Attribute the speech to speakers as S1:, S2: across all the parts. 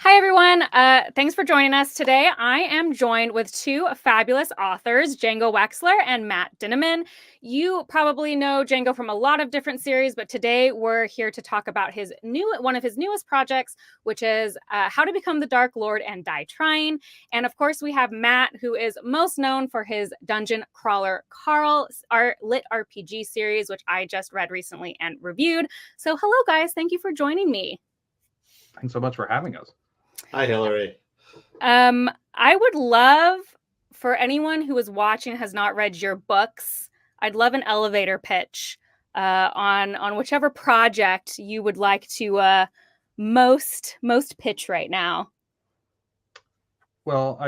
S1: Hi, everyone. Thanks for joining us today. I am joined with two fabulous authors, Django Wexler and Matt Dinniman. You probably know Django from a lot of different series, but today we're here to talk about one of his newest projects, which is How to Become the Dark Lord and Die Trying. And of course, we have Matt, who is most known for his Dungeon Crawler Carl lit RPG series, which I just read recently and reviewed. So hello, guys. Thank you for joining me.
S2: Thanks so much for having us.
S3: Hi, Hillary.
S1: I would love for anyone who is watching has not read your books. I'd love an elevator pitch on whichever project you would like to most pitch right now.
S2: Well,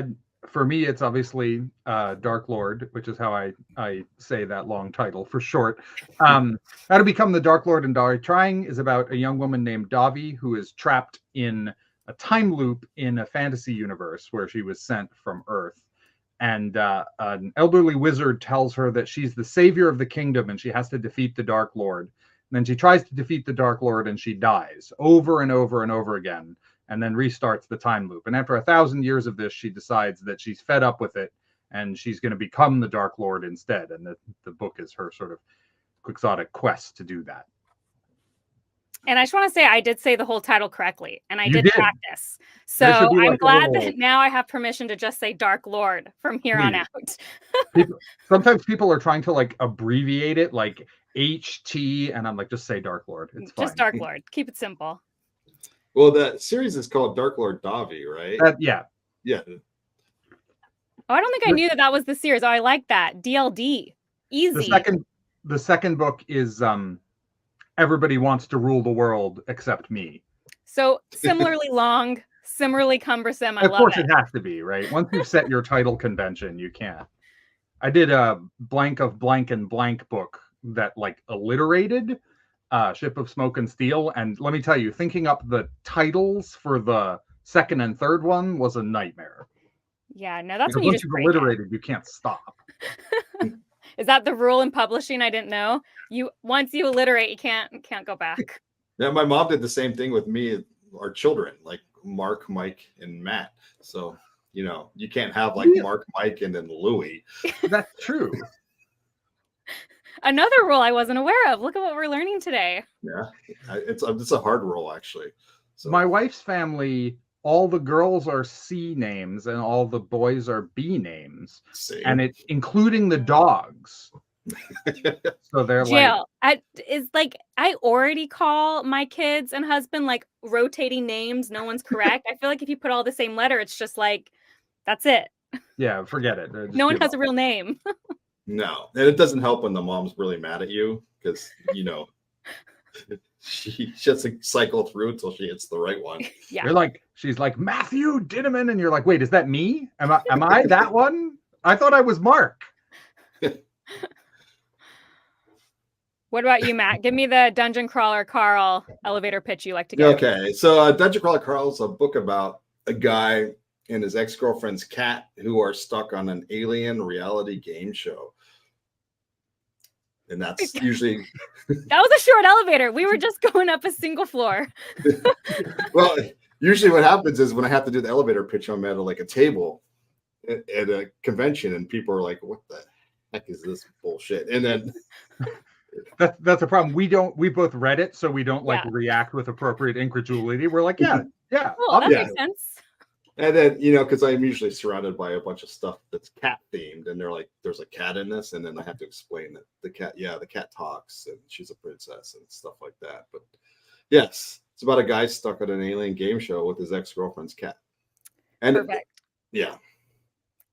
S2: for me, it's obviously Dark Lord, which is how I say that long title for short. How to Become the Dark Lord and Die Trying is about a young woman named Davi who is trapped in a time loop in a fantasy universe where she was sent from Earth. And an elderly wizard tells her that she's the savior of the kingdom and she has to defeat the Dark Lord. And then she tries to defeat the Dark Lord and she dies over and over and over again, and then restarts the time loop. And after 1,000 years of this, she decides that she's fed up with it and she's going to become the Dark Lord instead. And the book is her sort of quixotic quest to do that.
S1: And I just want to say I did say the whole title correctly, and I did practice. So I'm glad that now I have permission to just say Dark Lord from here on out.
S2: Sometimes people are trying to like abbreviate it like HT, and I'm like, just say Dark Lord. It's fine.
S1: Just Dark Lord. Keep it simple.
S3: Well, the series is called Dark Lord Davi, right?
S2: Yeah.
S1: Oh, I don't think I knew that was the series. Oh, I like that. DLD. Easy.
S2: The second book is Everybody Wants to Rule the World Except Me.
S1: So similarly long, similarly cumbersome.
S2: Of course it has to be, right? Once you've set your title convention, you can't. I did a blank of blank and blank book that like alliterated Ship of Smoke and Steel. And let me tell you, thinking up the titles for the second and third one was a nightmare.
S1: Yeah, no, that's
S2: because
S1: when
S2: once you've alliterated, you can't stop.
S1: Is that the rule in publishing? I didn't know. Once you alliterate, you can't go back.
S3: Yeah, my mom did the same thing with me, our children, like Mark, Mike, and Matt. So, you can't have like Mark, Mike, and then Louie.
S2: That's true.
S1: Another rule I wasn't aware of. Look at what we're learning today.
S3: Yeah, it's a hard rule, actually. So
S2: my wife's family, all the girls are C names and all the boys are B names.
S3: Same.
S2: And it's including the dogs. So they're
S1: I already call my kids and husband like rotating names. No one's correct. I feel like if you put all the same letter, it's just like, that's it.
S2: Yeah, forget it.
S1: No one has a real name.
S3: No, and it doesn't help when the mom's really mad at you because, she has to cycle through until she hits the right one.
S1: Yeah.
S2: She's like, Matthew Dinniman. And you're like, wait, is that me? Am I that one? I thought I was Mark.
S1: What about you, Matt? Give me the Dungeon Crawler Carl elevator pitch you like to give.
S3: Okay, so Dungeon Crawler Carl is a book about a guy and his ex-girlfriend's cat who are stuck on an alien reality game show. And that's usually...
S1: That was a short elevator. We were just going up a single floor.
S3: Well, usually what happens is when I have to do the elevator pitch, I'm at like a table at a convention and people are like, what the heck is this bullshit? And then...
S2: That's a problem. We both read it, so we don't react with appropriate incredulity. We're like, yeah.
S1: Cool, that makes sense.
S3: And then, because I'm usually surrounded by a bunch of stuff that's cat themed, and they're like, there's a cat in this, and then I have to explain that the cat talks, and she's a princess and stuff like that. But yes, it's about a guy stuck at an alien game show with his ex-girlfriend's cat. And
S1: perfect.
S3: Yeah.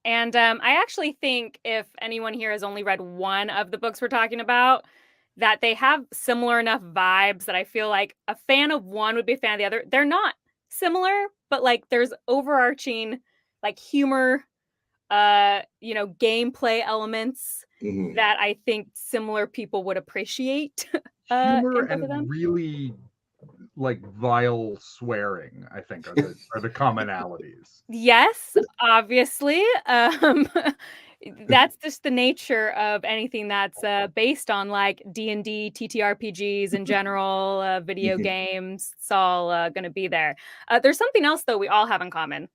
S1: And I actually think if anyone here has only read one of the books we're talking about, that they have similar enough vibes that I feel like a fan of one would be a fan of the other. They're not similar, but like there's overarching like humor, gameplay elements that I think similar people would appreciate.
S2: Humor and really like vile swearing, I think, are the commonalities.
S1: Yes, obviously. That's just the nature of anything that's based on like D&D, TTRPGs in general, video games. It's all going to be there. There's something else, though, we all have in common,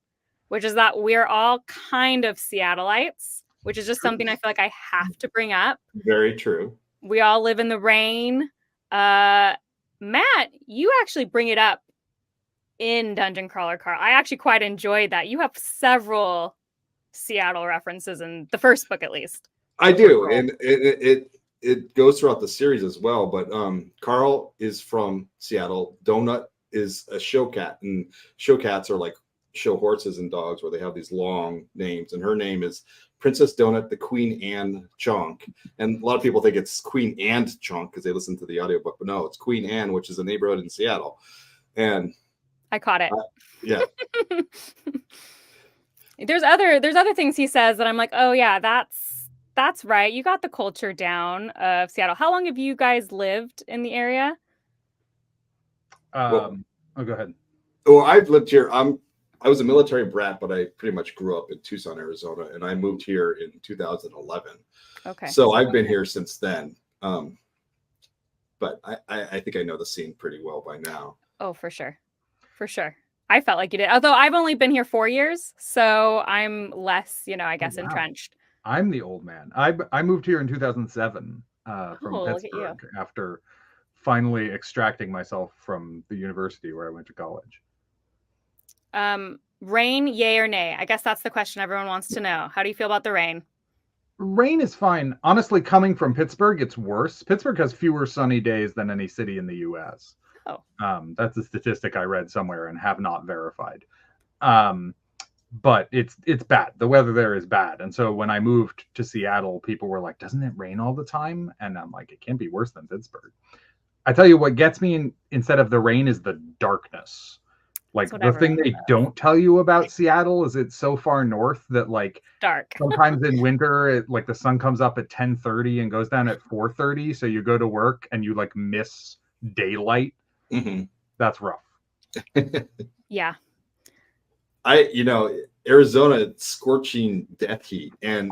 S1: which is that we're all kind of Seattleites, which is just something I feel like I have to bring up.
S3: Very true.
S1: We all live in the rain. Matt, you actually bring it up in Dungeon Crawler Carl. I actually quite enjoyed that. You have several Seattle references in the first book, at least.
S3: I do, and it goes throughout the series as well. But Carl is from Seattle. Donut is a show cat, and show cats are like show horses and dogs, where they have these long names. And her name is Princess Donut, the Queen Anne Chunk. And a lot of people think it's Queen Anne Chunk because they listen to the audiobook, but no, it's Queen Anne, which is a neighborhood in Seattle. And
S1: I caught it.
S3: Yeah.
S1: There's other things he says that I'm like, oh yeah, that's right. You got the culture down of Seattle. How long have you guys lived in the area?
S2: Go ahead.
S3: Well, I've lived here. I was a military brat, but I pretty much grew up in Tucson, Arizona, and I moved here in 2011.
S1: Okay.
S3: So I've been here since then. But I think I know the scene pretty well by now.
S1: Oh, for sure. For sure. I felt like you did. Although I've only been here 4 years, so I'm less, I guess, entrenched.
S2: I'm the old man. I moved here in 2007 from Pittsburgh after finally extracting myself from the university where I went to college.
S1: Rain, yay or nay? I guess that's the question everyone wants to know. How do you feel about the rain?
S2: Rain is fine. Honestly, coming from Pittsburgh, it's worse. Pittsburgh has fewer sunny days than any city in the U.S.
S1: Oh.
S2: That's a statistic I read somewhere and have not verified. But it's bad. The weather there is bad. And so when I moved to Seattle, people were like, doesn't it rain all the time? And I'm like, it can't be worse than Pittsburgh. I tell you what gets me instead of the rain is the darkness. Like the thing they don't tell you about Seattle is it's so far north that like
S1: dark.
S2: Sometimes in winter, like the sun comes up at 10:30 and goes down at 4:30. So you go to work and you like miss daylight.
S3: Mm-hmm.
S2: That's rough.
S1: Yeah.
S3: Arizona, it's scorching death heat, and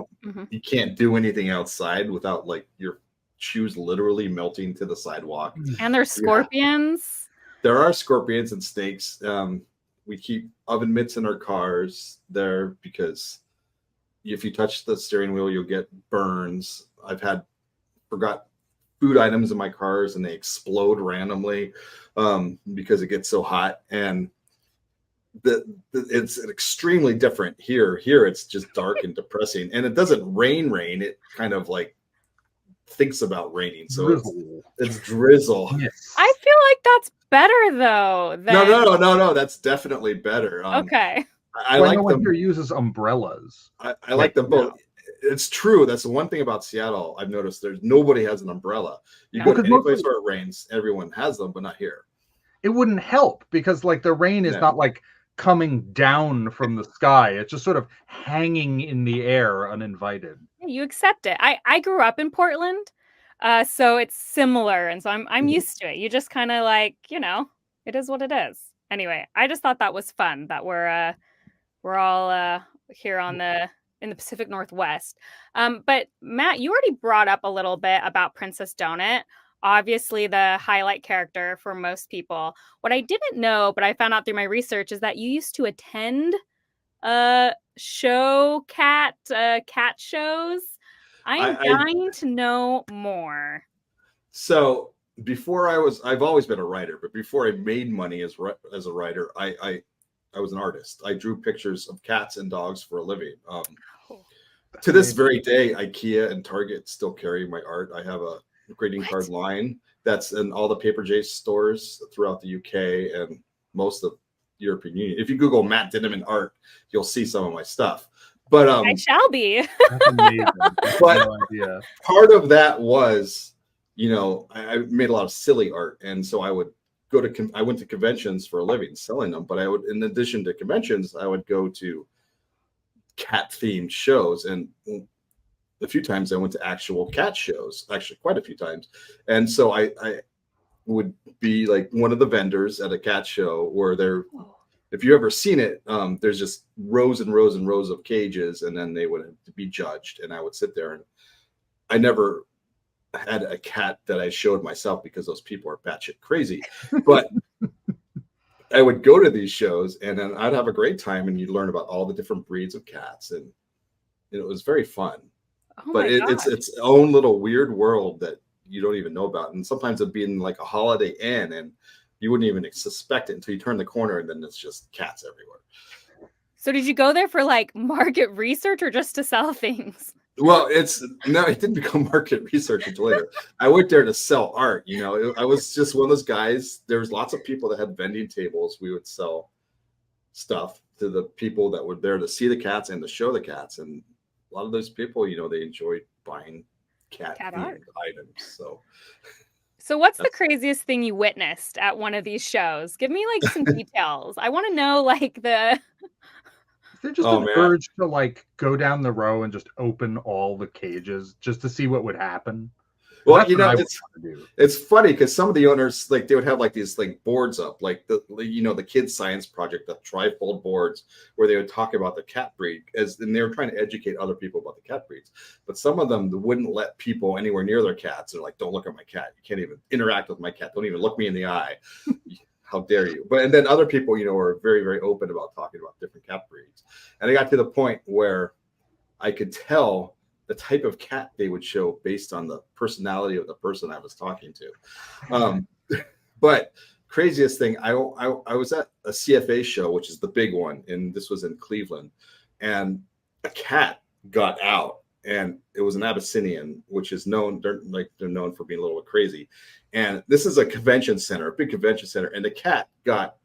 S3: you can't do anything outside without like your shoes literally melting to the sidewalk.
S1: And there's scorpions.
S3: Yeah. There are scorpions and snakes. We keep oven mitts in our cars there because if you touch the steering wheel, you'll get burns. Forgot food items in my cars and they explode randomly because it gets so hot. And it's extremely different here. Here it's just dark and depressing, and it doesn't rain. It kind of like thinks about raining, so it's drizzle.
S2: Yes.
S1: I feel like that's better though.
S3: No, that's definitely better.
S1: Okay.
S3: I like
S2: no one
S3: them.
S2: here uses umbrellas.
S3: I like them both. It's true. That's the one thing about Seattle I've noticed. Nobody has an umbrella. You go to any place where it rains, everyone has them, but not here.
S2: It wouldn't help because like the rain is not like coming down from the sky. It's just sort of hanging in the air uninvited.
S1: You accept it. I grew up in Portland, so it's similar, and so I'm used to it. You just kind of like, it is what it is. Anyway, I just thought that was fun that we're all here in the Pacific Northwest. But Matt, you already brought up a little bit about Princess Donut. Obviously the highlight character for most people. What I didn't know, but I found out through my research, is that you used to attend cat shows. I'm dying to know more.
S3: So I've always been a writer, but before I made money as a writer, I was an artist. I drew pictures of cats and dogs for a living. To this very day, IKEA and Target still carry my art. I have a greeting card line that's in all the Paper J stores throughout the UK and most of European Union. If you Google Matt Dinniman art, you'll see some of my stuff. But
S1: I shall be.
S2: That's amazing.
S3: But
S2: no idea.
S3: Part of that was, I made a lot of silly art, and so I would I went to conventions for a living selling them. But I would, in addition to conventions, I would go to cat themed shows, and a few times I went to actual cat shows, actually quite a few times. And so I would be like one of the vendors at a cat show where they're if you ever seen it, there's just rows and rows and rows of cages, and then they would be judged, and I would sit there, and I never had a cat that I showed myself because those people are batshit crazy, but I would go to these shows, and then I'd have a great time, and you'd learn about all the different breeds of cats, and it was very fun.
S1: Oh
S3: But
S1: my
S3: it's
S1: gosh.
S3: its own little weird world that you don't even know about, and sometimes it'd be in like a Holiday Inn, and you wouldn't even suspect it until you turn the corner, and then it's just cats everywhere.
S1: So did you go there for like market research or just to sell things?
S3: Well, it didn't become market research until later. I went there to sell art. I was just one of those guys. There was lots of people that had vending tables. We would sell stuff to the people that were there to see the cats and to show the cats. And a lot of those people, they enjoyed buying cat
S1: art
S3: items.
S1: So what's the craziest thing you witnessed at one of these shows? Give me like some details. I want to know like the.
S2: Is there just an urge to like go down the row and just open all the cages just to see what would happen?
S3: Well, it's funny because some of the owners, like, they would have like these like boards up, like the kids science project, the trifold boards, where they would talk about the cat breed, and they were trying to educate other people about the cat breeds. But some of them wouldn't let people anywhere near their cats. They're like, "Don't look at my cat. You can't even interact with my cat. Don't even look me in the eye. How dare you?" And then other people, were very, very open about talking about different cat breeds. And I got to the point where I could tell the type of cat they would show based on the personality of the person I was talking to. But craziest thing, I was at a CFA show, which is the big one, and this was in Cleveland, and a cat got out, and it was an Abyssinian, which is known, they're known for being a little bit crazy. And this is a convention center, a big convention center, and the cat got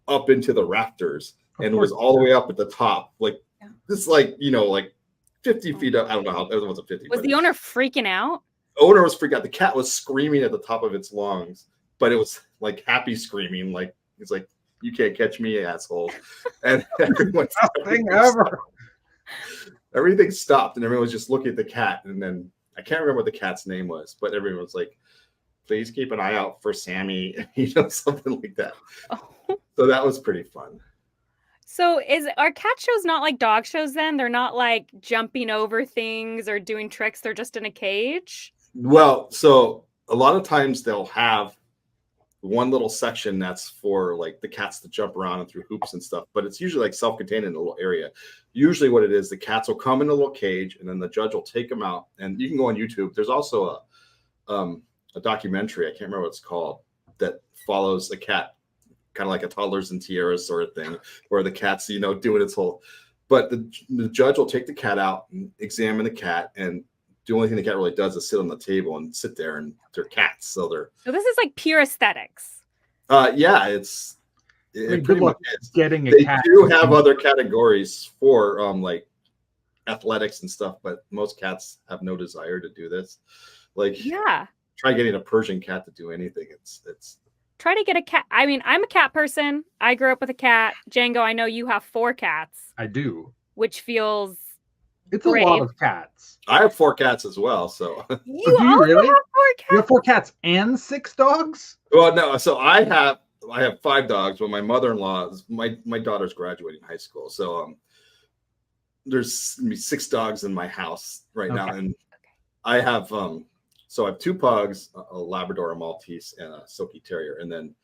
S3: up into the rafters and was all the way up at the top, like this, like 50 feet up. I don't know how it wasn't 50.
S1: Was the owner freaking out?
S3: Owner was freaking out. The cat was screaming at the top of its lungs, but it was like happy screaming, like it's like, "You can't catch me, asshole!" And everything stopped, and everyone was just looking at the cat. And then I can't remember what the cat's name was, but everyone was like, "Please keep an eye out for Sammy," something like that. Oh. So that was pretty fun.
S1: So are cat shows not like dog shows then? They're not like jumping over things or doing tricks. They're just in a cage?
S3: Well, so a lot of times they'll have one little section that's for like the cats to jump around and through hoops and stuff, but it's usually like self-contained in a little area. Usually what it is, the cats will come in a little cage, and then the judge will take them out, and you can go on YouTube. There's also a documentary, I can't remember what it's called, that follows a cat, kind of like a toddlers and tiaras sort of thing, where the cat's, doing its whole, but the judge will take the cat out and examine the cat, and the only thing the cat really does is sit on the table and sit there, and they're cats. So
S1: this is like pure aesthetics.
S3: Yeah, it pretty much is.
S2: Getting a cat.
S3: They do have other categories for like athletics and stuff, but most cats have no desire to do this. Like, try getting a Persian cat to do anything. It's
S1: try to get a cat. I mean, I'm a cat person. I grew up with a cat. Django, I know you have 4 cats.
S2: I do.
S1: Which feels
S2: it's brave. A lot of cats.
S3: I have 4 cats as well. So
S1: you also really have 4 cats?
S2: You have 4 cats and 6 dogs?
S3: Well, no. So I have 5 dogs, but my mother-in-law, my daughter's graduating high school. So there's 6 dogs in my house right now, and I have so I have 2 pugs, a Labrador, a Maltese, and a Silky Terrier, and then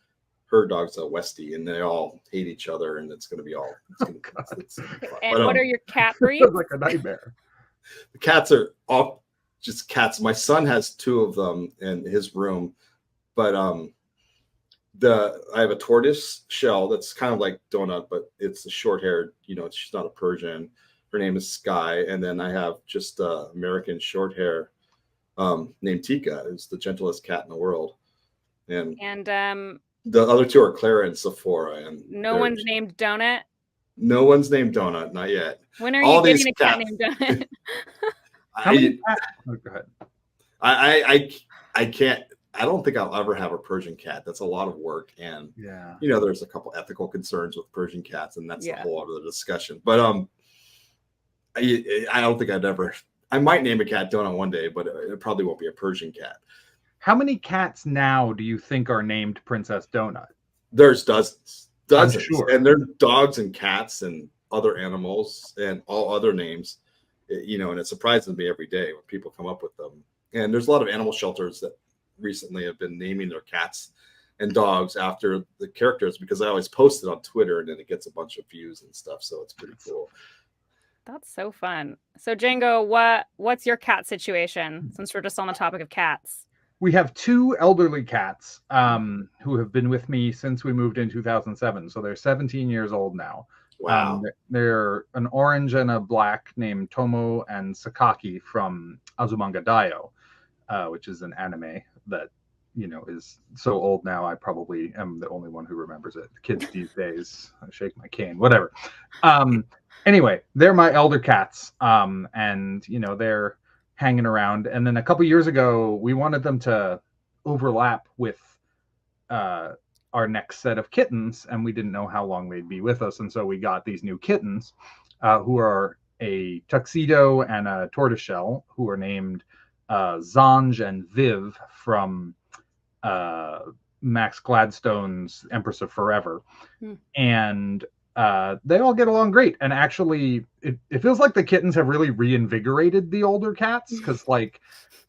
S3: her dog's a Westie, and they all hate each other, and it's going to be all. It's
S1: and what are your cat breeds?
S2: It's like a nightmare.
S3: The cats are all just cats. My son has 2 of them in his room, but I have a tortoise shell that's kind of like Donut, but it's a short-haired. She's not a Persian. Her name is Sky, and then I have just American short hair named Tika, who's the gentlest cat in the world, and the other 2 are Clara and Sephora, and
S1: no one's named Donut.
S3: No one's named Donut, not yet.
S1: When are you getting a cat named Donut?
S2: Go ahead.
S3: I can't. I don't think I'll ever have a Persian cat. That's a lot of work, and there's a couple ethical concerns with Persian cats, and that's a whole other discussion. But I don't think I'd ever. I might name a cat Donut one day, but it probably won't be a Persian cat.
S2: How many cats now do you think are named Princess Donut?
S3: There's dozens. Dozens,
S2: sure.
S3: and they're dogs and cats and other animals and all other names, you know, and it surprises me every day when people come up with them. And there's a lot of animal shelters that recently have been naming their cats and dogs after the characters, because I always post it on Twitter and then it gets a bunch of views and stuff. So it's pretty cool.
S1: That's so fun. So Django, what's your cat situation, since we're just on the topic of cats?
S2: We have two elderly cats who have been with me since we moved in 2007. So they're 17 years old now.
S3: Wow.
S2: They're an orange and a black named Tomo and Sakaki from Azumanga Daioh, which is an anime that, you know, is so old now. I probably am the only one who remembers it. The kids these days, I shake my cane, whatever. Anyway, they're my elder cats, and you know, they're hanging around. And then a couple years ago, we wanted them to overlap with our next set of kittens, and we didn't know how long they'd be with us, and so we got these new kittens, who are a tuxedo and a tortoiseshell, who are named Zanj and Viv from Max Gladstone's Empress of Forever. And they all get along great. And actually, it feels like the kittens have really reinvigorated the older cats, because like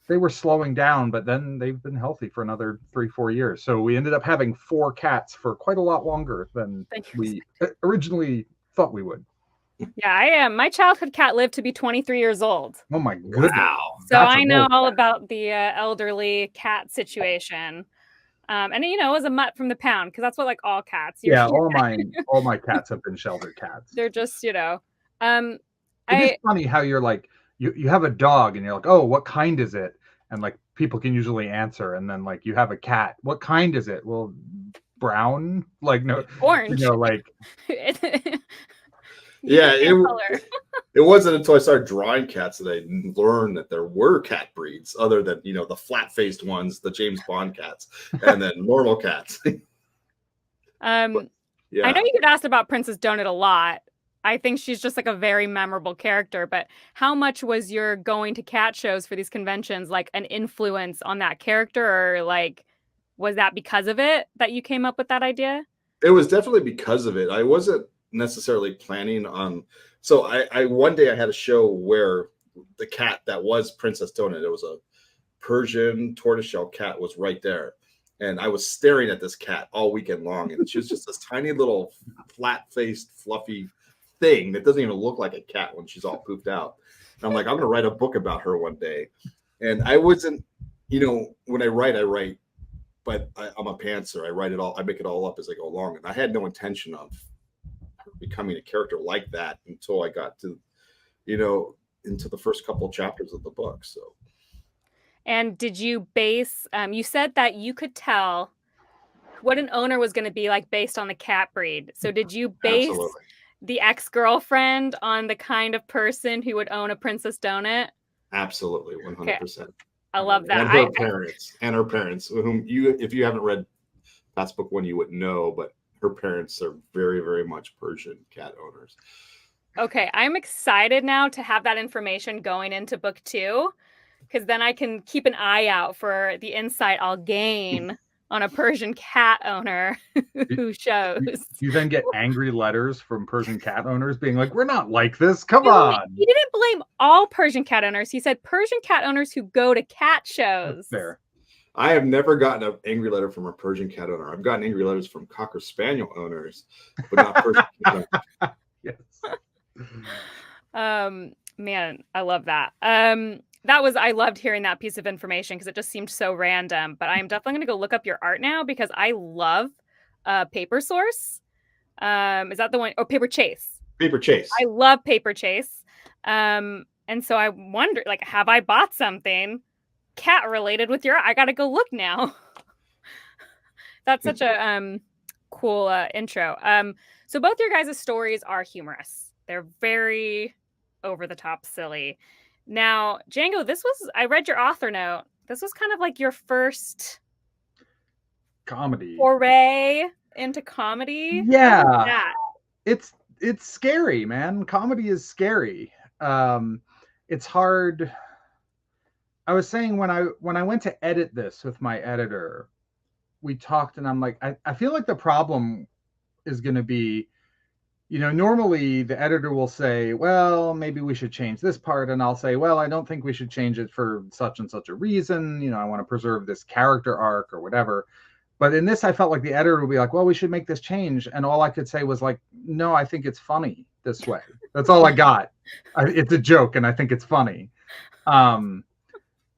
S2: they were slowing down, but then they've been healthy for another 3-4 years. So we ended up having 4 cats for quite a lot longer than we originally thought we would.
S1: Yeah, I am. My childhood cat lived to be 23 years old.
S2: Oh my goodness.
S3: Wow.
S1: So I know all about the elderly cat situation. And you know, it was a mutt from the pound, because that's what like all cats.
S2: Yeah, all my cats have been shelter cats.
S1: They're just, you know.
S2: It's funny how you're like, you have a dog and you're like, oh, what kind is it? And like people can usually answer, and then like you have a cat, what kind is it? Well, brown, like no,
S1: orange.
S2: You know, like
S3: yeah, it wasn't until I started drawing cats that I learned that there were cat breeds other than, you know, the flat-faced ones, the James Bond cats, and then normal cats.
S1: Yeah. I know you get asked about Princess Donut a lot. I think she's just like a very memorable character, but how much was your going to cat shows for these conventions like an influence on that character, or like was that because of it that you came up with that idea?
S3: It was definitely because of it. I wasn't necessarily planning on, so I one day I had a show where the cat that was Princess Donut, it was a Persian tortoiseshell cat, was right there, and I was staring at this cat all weekend long, and she was just this tiny little flat-faced fluffy thing that doesn't even look like a cat when she's all pooped out. And I'm like, I'm gonna write a book about her one day. And I wasn't, you know, when I write, but I'm a pantser. I write it all, I make it all up as I go along, and I had no intention of becoming a character like that until I got to, you know, into the first couple of chapters of the book. So,
S1: and did you base you said that you could tell what an owner was going to be like based on the cat breed, so did you base the ex-girlfriend on the kind of person who would own a Princess Donut?
S3: Absolutely, 100%.
S1: Okay. I love that.
S3: And her parents, whom you, if you haven't read Pat's book 1, you wouldn't know, but her parents are very, very much Persian cat owners.
S1: Okay, I'm excited now to have that information going into book 2, because then I can keep an eye out for the insight I'll gain on a Persian cat owner who shows.
S2: You then get angry letters from Persian cat owners being like, we're not like this. Come on.
S1: He didn't blame all Persian cat owners. He said Persian cat owners who go to cat shows.
S2: That's fair.
S3: I have never gotten an angry letter from a Persian cat owner. I've gotten angry letters from Cocker Spaniel owners, but not Persian cat owners.
S2: Yes.
S1: Man, I love that. I loved hearing that piece of information, because it just seemed so random. But I am definitely going to go look up your art now, because I love Paper Source. Is that the one? Oh, Paper Chase.
S3: Paper Chase.
S1: I love Paper Chase. And so I wonder, like, have I bought something cat related with your art? I got to go look now. That's such a cool intro. So both your guys' stories are humorous. They're very over the top silly. Now, Django, I read your author note. This was kind of like your first
S2: comedy
S1: foray into comedy.
S2: Yeah. It's scary, man. Comedy is scary. It's hard. I was saying when I went to edit this with my editor, we talked, and I'm like, I feel like the problem is going to be, normally the editor will say, well, maybe we should change this part. And I'll say, well, I don't think we should change it for such and such a reason. I want to preserve this character arc or whatever. But in this, I felt like the editor would be like, well, we should make this change. And all I could say was like, no, I think it's funny this way. That's all I got. It's a joke and I think it's funny.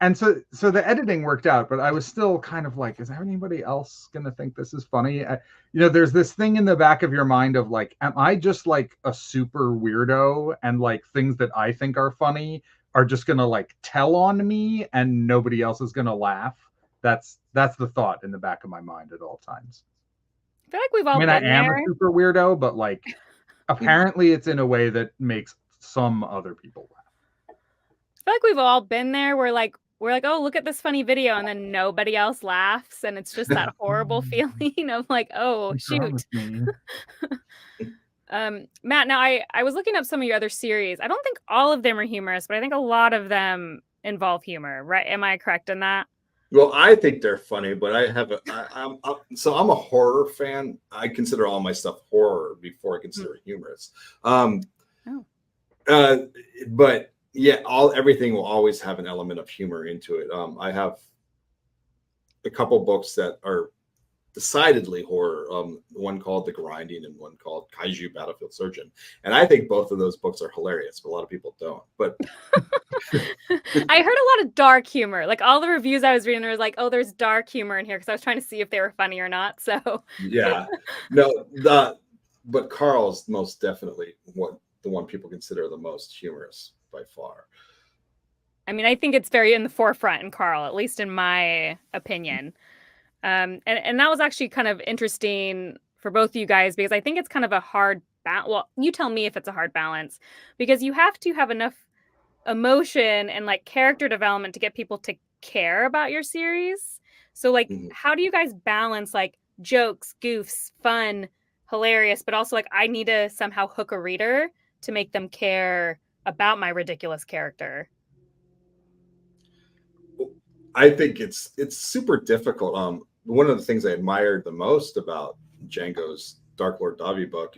S2: And so the editing worked out, but I was still kind of like, is there anybody else going to think this is funny? There's this thing in the back of your mind of like, am I just like a super weirdo and like things that I think are funny are just going to like tell on me and nobody else is going to laugh? That's the thought in the back of my mind at all times.
S1: I feel like we've all been
S2: I am
S1: there.
S2: a super weirdo, but like apparently it's in a way that makes some other people laugh.
S1: I feel like we've all been there where like, we're like, oh, look at this funny video, and then nobody else laughs, and it's just that horrible feeling of like, oh, shoot. Matt, now I was looking up some of your other series. I don't think all of them are humorous, but I think a lot of them involve humor, right? Am I correct in that?
S3: Well, I think they're funny, but I'm a horror fan. I consider all my stuff horror before I consider it humorous. But yeah, everything will always have an element of humor into it. I have a couple books that are decidedly horror. One called The Grinding and one called Kaiju Battlefield Surgeon. And I think both of those books are hilarious, but a lot of people don't. But
S1: I heard a lot of dark humor. Like all the reviews I was reading, there was like, oh, there's dark humor in here because I was trying to see if they were funny or not. So
S3: yeah, but Carl's most definitely the one people consider the most humorous by far.
S1: I mean, I think it's very in the forefront in Carl, at least in my opinion. And that was actually kind of interesting for both of you guys because I think it's kind of a hard well, you tell me if it's a hard balance because you have to have enough emotion and like character development to get people to care about your series. So like, how do you guys balance like jokes, goofs, fun, hilarious, but also like I need to somehow hook a reader to make them care about my ridiculous character?
S3: I think it's super difficult. One of the things I admired the most about Django's Dark Lord Davi book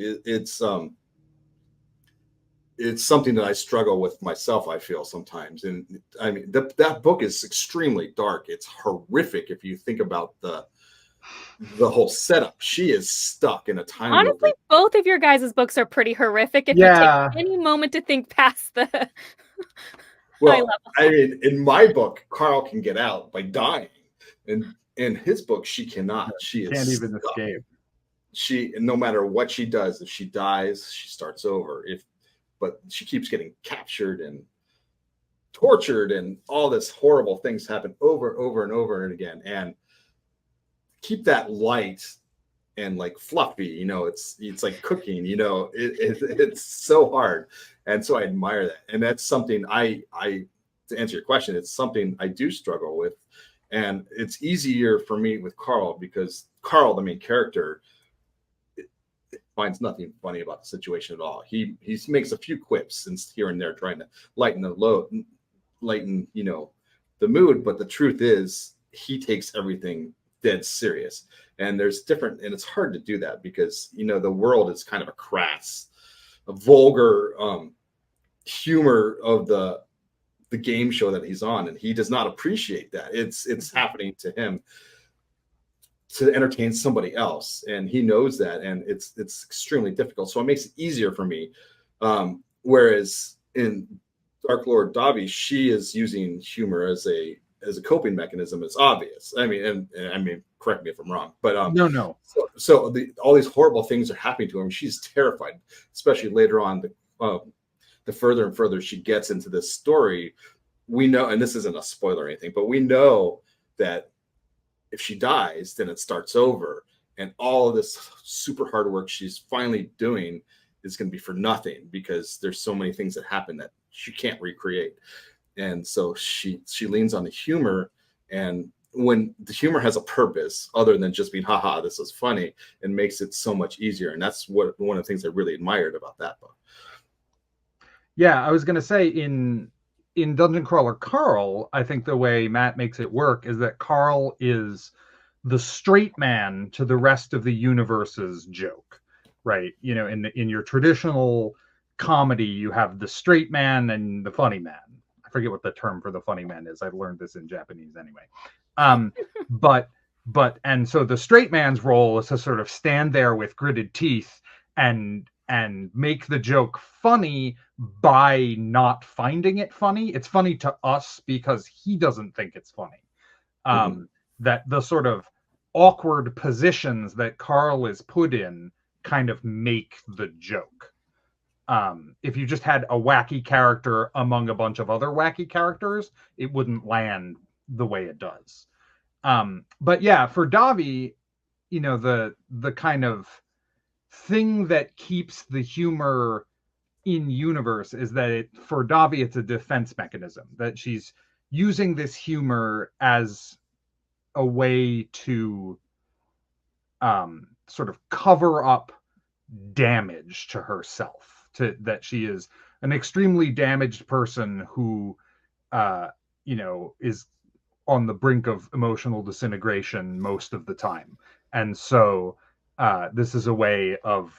S3: it's something that I struggle with myself. I feel sometimes, and I mean that book is extremely dark. It's horrific if you think about the whole setup. She is stuck in a time.
S1: Honestly, both of your guys' books are pretty horrific. If you take any moment to think past the
S3: well, I mean, in my book, Carl can get out by dying, and in his book, she cannot. She
S2: can't even escape.
S3: She, no matter what she does, if she dies, she starts over. But she keeps getting captured and tortured, and all this horrible things happen over and over and again. And keep that light and like fluffy, it's like cooking, it's so hard. And so I admire that. And that's something I to answer your question, it's something I do struggle with. And it's easier for me with Carl because Carl, the main character, finds nothing funny about the situation at all. He makes a few quips and here and there trying to lighten the mood. But the truth is he takes everything dead serious. And and it's hard to do that because, the world is kind of a crass, a vulgar humor of the game show that he's on. And he does not appreciate that. It's happening to him to entertain somebody else. And he knows that. And it's extremely difficult. So it makes it easier for me. Whereas in Dark Lord Davi, she is using humor as a coping mechanism. It's obvious. I mean, and correct me if I'm wrong, but
S2: no.
S3: So all these horrible things are happening to her, and she's terrified, especially later on. The further and further she gets into this story, we know, and this isn't a spoiler or anything, but we know that if she dies, then it starts over, and all of this super hard work she's finally doing is going to be for nothing because there's so many things that happen that she can't recreate. And so she leans on the humor, and when the humor has a purpose other than just being, haha, this is funny, it makes it so much easier. And that's one of the things I really admired about that book.
S2: Yeah, I was going to say in Dungeon Crawler Carl, I think the way Matt makes it work is that Carl is the straight man to the rest of the universe's joke. right? You know, in your traditional comedy, you have the straight man and the funny man. I forget what the term for the funny man is. I learned this in Japanese anyway. But and so the straight man's role is to sort of stand there with gritted teeth and make the joke funny by not finding it funny. It's funny to us because he doesn't think it's funny. That the sort of awkward positions that Carl is put in kind of make the joke. If you just had a wacky character among a bunch of other wacky characters, it wouldn't land the way it does. But yeah, for Davi, you know, the kind of thing that keeps the humor in universe is that for Davi, it's a defense mechanism, that she's using this humor as a way to sort of cover up damage to herself, to that she is an extremely damaged person who you know, is on the brink of emotional disintegration most of the time. And so this is a way of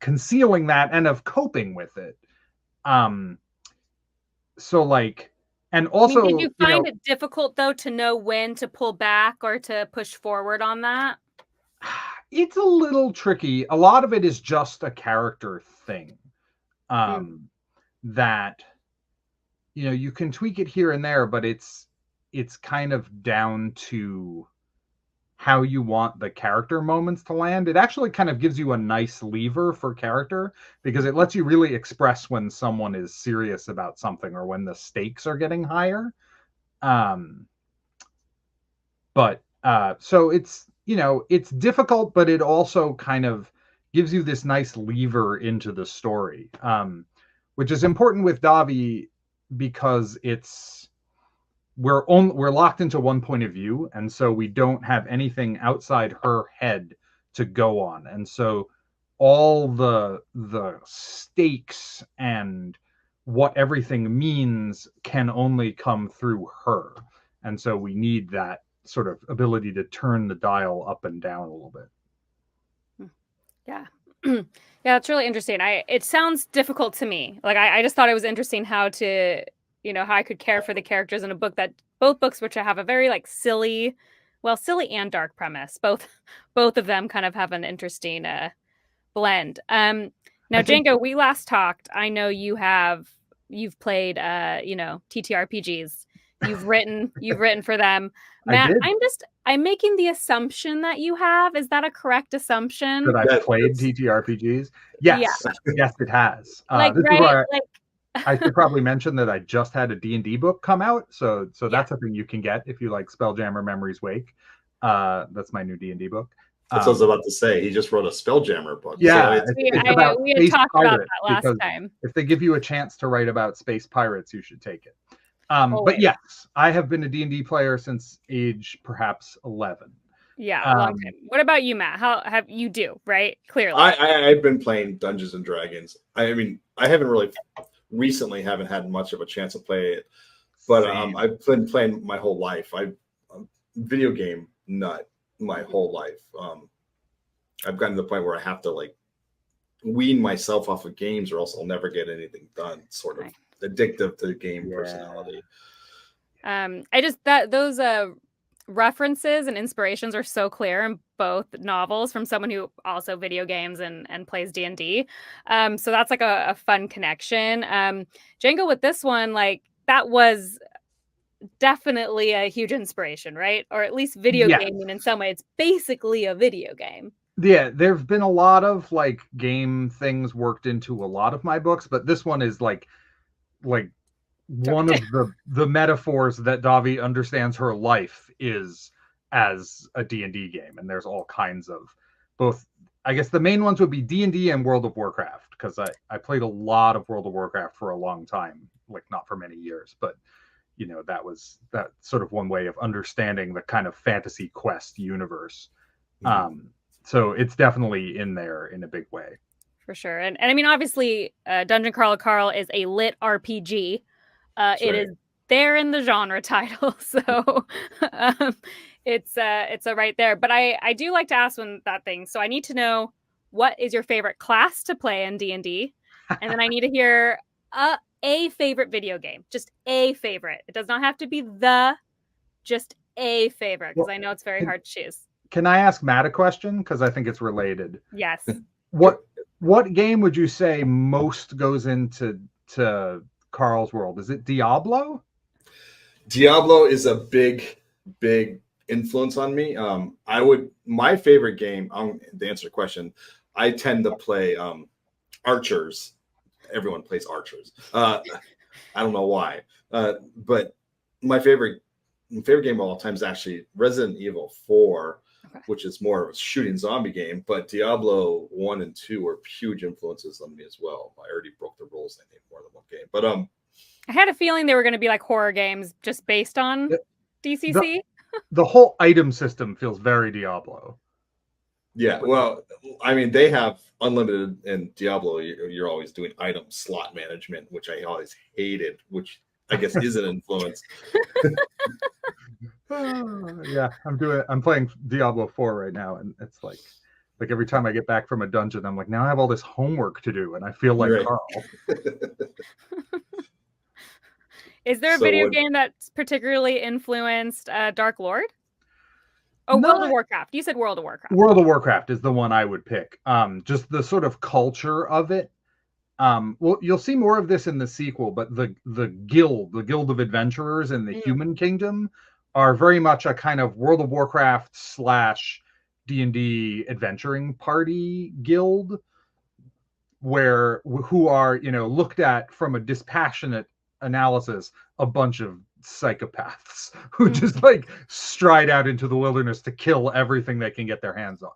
S2: concealing that and of coping with it. So like, and also,
S1: did you find it difficult though to know when to pull back or to push forward on that?
S2: It's a little tricky. A lot of it is just a character thing. That, you know, you can tweak it here and there, but it's kind of down to how you want the character moments to land. It actually kind of gives you a nice lever for character because it lets you really express when someone is serious about something or when the stakes are getting higher. But so it's, you know, it's difficult, but it also kind of gives you this nice lever into the story, which is important with Davi because we're locked into one point of view, and so we don't have anything outside her head to go on, and so all the stakes and what everything means can only come through her, and so we need that sort of ability to turn the dial up and down a little bit.
S1: Yeah. Yeah, it's really interesting. It sounds difficult to me. Like I just thought it was interesting how to, you know, how I could care for the characters in a book that both books which have a very like silly and dark premise. Both of them kind of have an interesting blend. Now Django, we last talked. I know you've played you know, TTRPGs. You've written for them. Matt, I'm making the assumption that you have. Is that a correct assumption?
S2: That I've played TTRPGs? Yes. Yeah. Yes, it has.
S1: Like, right?
S2: I should probably mention that I just had a D&D book come out. So that's a thing you can get if you like Spelljammer Memories Wake. That's my new D&D book.
S3: That's what I was about to say. He just wrote a Spelljammer book.
S2: Yeah,
S3: so
S2: it's about
S1: we had talked about that last time.
S2: If they give you a chance to write about space pirates, you should take it. But yes, I have been a D&D player since age perhaps 11.
S1: Yeah, a long time. What about you, Matt? How have you do, right? Clearly.
S3: I've been playing Dungeons and Dragons. I mean, I haven't had much of a chance to play it, but I've been playing my whole life. I'm a video game nut my whole life. I've gotten to the point where I have to like wean myself off of games or else I'll never get anything done. Sort of addictive to the game personality.
S1: Those references and inspirations are so clear in both novels from someone who also video games and plays D&D. So that's like a fun connection. Django, with this one, like that was definitely a huge inspiration, right? Or at least video gaming in some way. It's basically a video game.
S2: Yeah, there've been a lot of like game things worked into a lot of my books, but this one is like one of the metaphors that Davi understands her life is as a D&D game, and there's all kinds of both. I guess the main ones would be D&D and World of Warcraft, because I played a lot of World of Warcraft for a long time, like not for many years, but you know, that sort of one way of understanding the kind of fantasy quest universe. So it's definitely in there in a big way. For
S1: sure. And I mean, obviously, Dungeon Crawler Carl is a lit RPG. It is there in the genre title. So it's right there. But I do like to ask that thing. So I need to know, what is your favorite class to play in D&D? And then I need to hear a favorite video game, just a favorite. It does not have to be just a favorite, because I know it's very hard to choose.
S2: Can I ask Matt a question? Because I think it's related.
S1: Yes.
S2: What game would you say most goes into Carl's world? Is it Diablo?
S3: Diablo is a big influence on me. My favorite game, to answer the question, I tend to play Archers. Everyone plays Archers. I don't know why, but my favorite game of all time is actually Resident Evil 4, which is more of a shooting zombie game. But Diablo 1 and 2 were huge influences on me as well. I already broke the rules. I named more than one game, but
S1: I had a feeling they were going to be like horror games just based on DCC.
S2: The whole item system feels very Diablo.
S3: Yeah, well, I mean, they have unlimited in Diablo. You're always doing item slot management, which I always hated, which I guess is an influence.
S2: Yeah, I'm playing Diablo 4 right now, and it's like every time I get back from a dungeon, I'm like, now I have all this homework to do, and I feel like Carl.
S1: Is there a video game that's particularly influenced Dark Lord? Oh, World of Warcraft. You said World of Warcraft.
S2: World of Warcraft is the one I would pick. Just the sort of culture of it. Well, you'll see more of this in the sequel, but the guild of adventurers in the Human Kingdom are very much a kind of World of Warcraft / D&D adventuring party guild, who are, looked at from a dispassionate analysis, a bunch of psychopaths who just like stride out into the wilderness to kill everything they can get their hands on.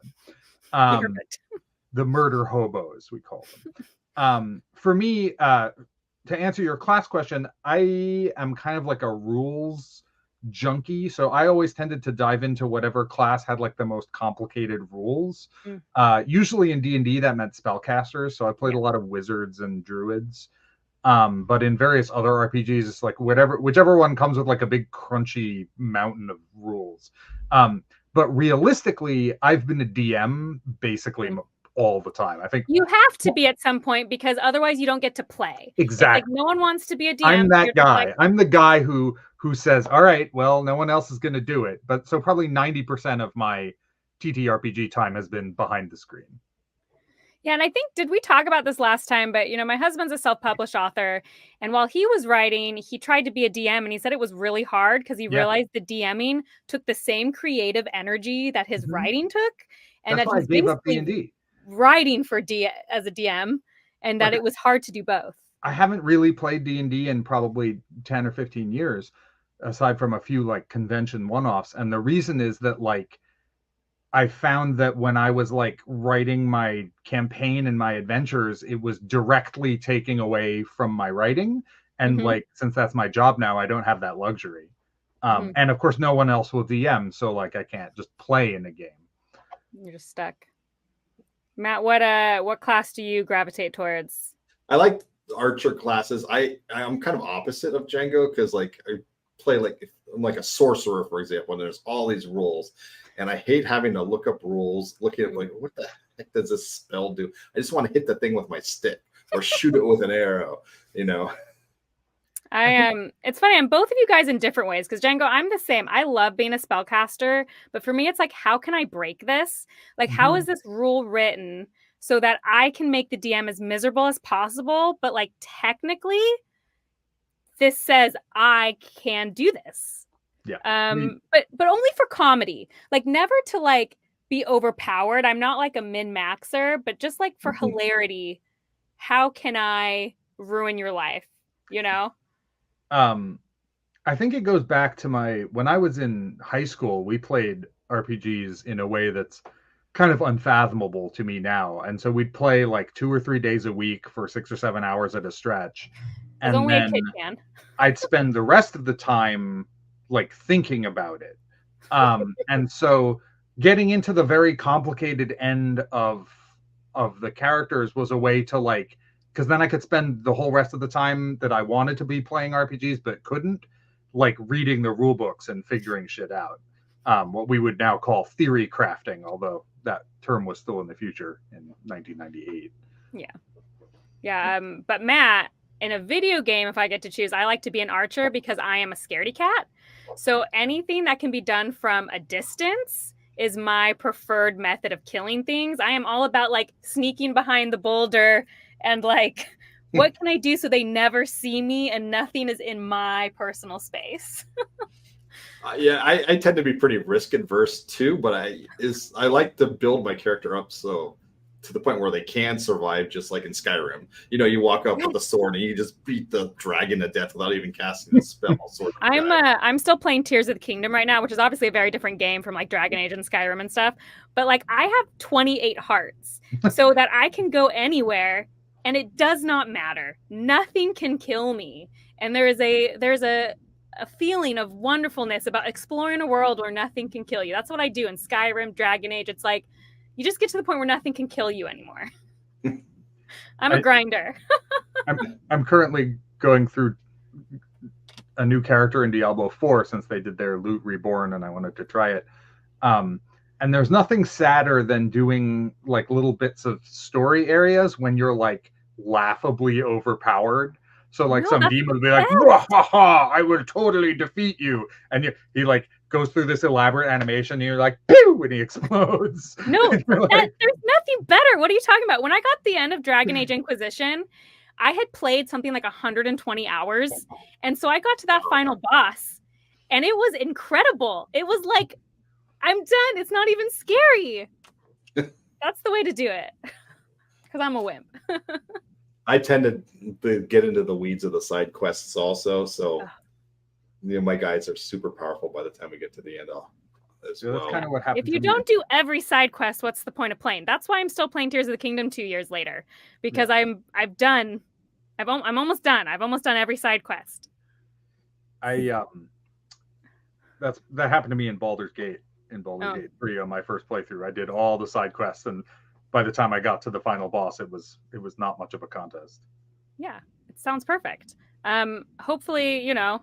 S2: The murder hobos, we call them. For me, to answer your class question, I am kind of like a rules junkie, so I always tended to dive into whatever class had like the most complicated rules. Usually in D&D that meant spellcasters, so I played a lot of wizards and druids. But in various other RPGs, it's like whichever one comes with like a big crunchy mountain of rules. But realistically, I've been a DM basically all the time. I think
S1: you have to be at some point, because otherwise you don't get to play.
S2: Exactly.
S1: Like no one wants to be a DM.
S2: I'm that guy. I'm the guy who says, all right, well, no one else is going to do it. But so probably 90% of my TTRPG time has been behind the screen.
S1: Yeah, and I think, did we talk about this last time? But, my husband's a self-published author. And while he was writing, he tried to be a DM. And he said it was really hard because he realized the DMing took the same creative energy that his writing took. And
S2: that's why I gave up D&D.
S1: Writing as a DM. And that it was hard to do both.
S2: I haven't really played D&D in probably 10 or 15 years, aside from a few like convention one-offs. And the reason is that like, I found that when I was like writing my campaign and my adventures, it was directly taking away from my writing. And like, since that's my job now, I don't have that luxury. And of course, no one else will DM. So like, I can't just play in a game.
S1: You're just stuck. Matt, what class do you gravitate towards?
S3: I like archer classes. I'm kind of opposite of Django, because like I play I'm like a sorcerer, for example, and there's all these rules. And I hate having to look up rules, looking at like, what the heck does this spell do? I just want to hit the thing with my stick or shoot it with an arrow,
S1: It's funny, I'm both of you guys in different ways, because Django, I'm the same. I love being a spellcaster, but for me, it's like, how can I break this? Like, how is this rule written so that I can make the DM as miserable as possible, but like technically, this says I can do this.
S2: Yeah.
S1: But only for comedy. Like, never to like be overpowered. I'm not like a min-maxer, but just like for hilarity, how can I ruin your life?
S2: I think it goes back to when I was in high school, we played RPGs in a way that's kind of unfathomable to me now. And so we'd play like 2 or 3 days a week for 6 or 7 hours at a stretch. And
S1: only
S2: then
S1: a kid can.
S2: I'd spend the rest of the time like thinking about it. And so getting into the very complicated end of the characters was a way to like, because then I could spend the whole rest of the time that I wanted to be playing RPGs but couldn't, like reading the rule books and figuring shit out. What we would now call theory crafting, although that term was still in the future in 1998.
S1: Yeah. But Matt, in a video game, if I get to choose, I like to be an archer because I am a scaredy cat. So anything that can be done from a distance is my preferred method of killing things. I am all about like sneaking behind the boulder and like, what can I do so they never see me and nothing is in my personal space?
S3: Yeah, I tend to be pretty risk adverse too, but I like to build my character up so to the point where they can survive, just like in Skyrim. You know, you walk up with a sword and you just beat the dragon to death without even casting a spell.
S1: I'm still playing Tears of the Kingdom right now, which is obviously a very different game from like Dragon Age and Skyrim and stuff. But like I have 28 hearts so that I can go anywhere and it does not matter. Nothing can kill me. And there's a feeling of wonderfulness about exploring a world where nothing can kill you. That's what I do in Skyrim, Dragon Age. It's like you just get to the point where nothing can kill you anymore. I'm a grinder.
S2: I'm currently going through a new character in Diablo 4 since they did their Loot Reborn, and I wanted to try it. And there's nothing sadder than doing like little bits of story areas when you're like laughably overpowered. So like some demon will be like, ha ha, I will totally defeat you. And he like goes through this elaborate animation and you're like, pew, and he explodes.
S1: No, like, there's nothing better. What are you talking about? When I got the end of Dragon Age Inquisition, I had played something like 120 hours. And so I got to that final boss and it was incredible. It was like, I'm done. It's not even scary. That's the way to do it. Because I'm a wimp.
S3: I tend to get into the weeds of the side quests also. So, you know, my guys are super powerful by the time we get to the end as well.
S2: That's kind of what happens.
S1: If you don't do every side quest, what's the point of playing? That's why I'm still playing Tears of the Kingdom 2 years later. Because I'm almost done. I've almost done every side quest.
S2: That happened to me in Baldur's Gate. In Baldur's Gate 3 on my first playthrough. I did all the side quests, and by the time I got to the final boss, it was not much of a contest.
S1: Yeah, it sounds perfect. Hopefully, you know,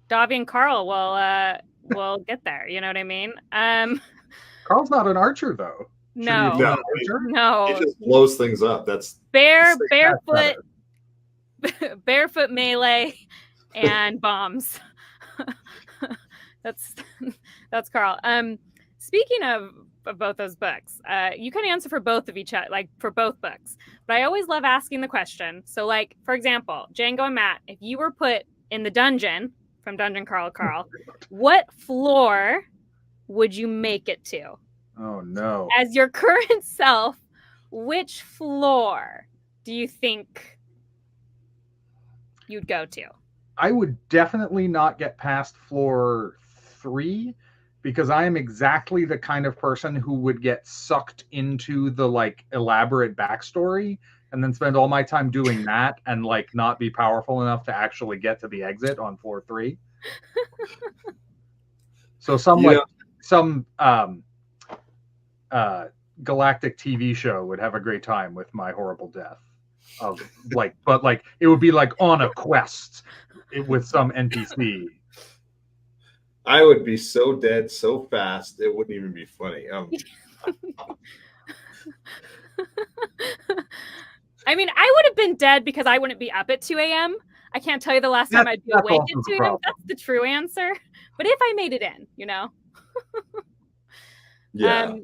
S1: Davi and Carl will get there. You know what I mean?
S2: Carl's not an archer though.
S1: No.
S3: It just blows things up. That's
S1: barefoot melee and bombs. That's Carl. Speaking of both those books, you can answer for both of each other, like for both books. But I always love asking the question. So, like for example, Django and Matt, if you were put in the dungeon from Dungeon Carl, what floor would you make it to?
S2: Oh no!
S1: As your current self, which floor do you think you'd go to?
S2: I would definitely not get past floor 3 because I am exactly the kind of person who would get sucked into the like elaborate backstory and then spend all my time doing that and like not be powerful enough to actually get to the exit on floor 3. So some galactic TV show would have a great time with my horrible death. But it would be like on a quest with some NPC.
S3: I would be so dead so fast it wouldn't even be funny.
S1: I mean, I would have been dead because I wouldn't be up at 2 a.m. I can't tell you the last time I'd be awake at 2 a.m. That's the true answer. But if I made it in, you know.
S3: Yeah.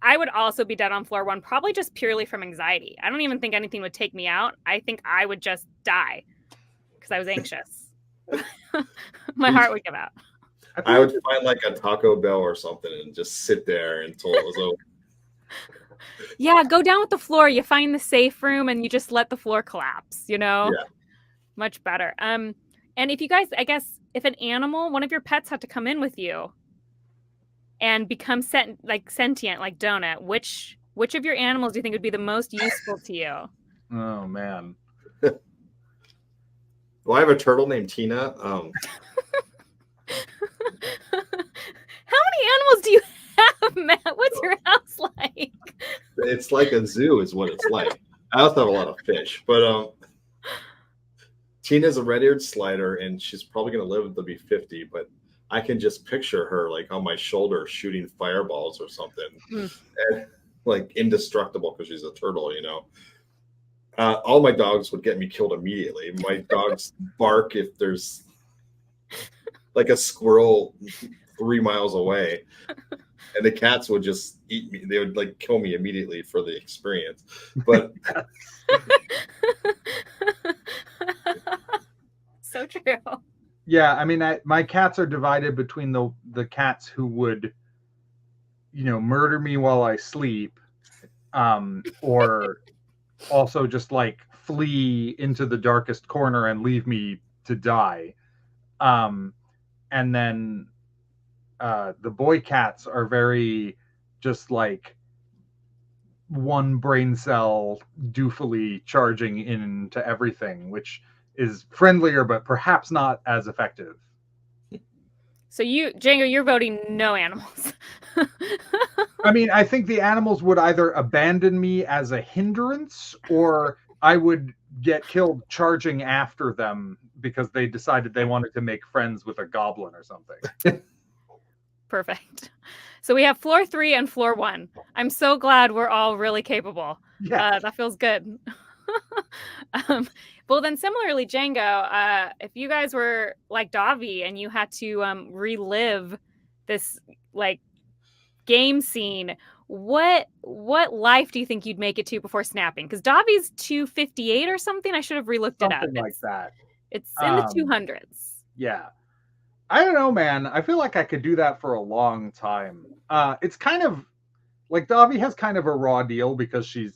S1: I would also be dead on floor 1, probably just purely from anxiety. I don't even think anything would take me out. I think I would just die because I was anxious. My heart would give out.
S3: I would find like a Taco Bell or something and just sit there until it was over.
S1: Yeah, go down with the floor. You find the safe room and you just let the floor collapse, you know?
S3: Yeah.
S1: Much better. And if you guys, I guess, if an animal, one of your pets had to come in with you and become sentient like Donut, which of your animals do you think would be the most useful to you?
S2: Oh, man.
S3: Well, I have a turtle named Tina.
S1: How many animals do you have, Matt? What's your house like?
S3: It's like a zoo is what it's like. I also have a lot of fish, but Tina's a red-eared slider, and she's probably going to live to be 50, but I can just picture her like on my shoulder shooting fireballs or something. like indestructible because she's a turtle, all my dogs would get me killed immediately. My dogs bark if there's like a squirrel 3 miles away, and the cats would just eat me. They would like kill me immediately for the experience. But
S1: so true.
S2: Yeah, I mean, my cats are divided between the cats who would, murder me while I sleep, or also just like flee into the darkest corner and leave me to die. And then the boy cats are very just like one brain cell doofily charging into everything, which is friendlier but perhaps not as effective.
S1: So Django, you're voting no animals.
S2: I mean, I think the animals would either abandon me as a hindrance, or I would get killed charging after them because they decided they wanted to make friends with a goblin or something.
S1: Perfect. So we have floor 3 and floor 1. I'm so glad we're all really capable.
S2: Yeah.
S1: That feels good. Well, then similarly, Django, if you guys were like Davi and you had to relive this like game scene, what life do you think you'd make it to before snapping? Because Davi's 258 or something. I should have relooked it up.
S2: Something like that.
S1: It's in the 200s.
S2: Yeah. I don't know, man. I feel like I could do that for a long time. It's kind of like Davi has kind of a raw deal because she's,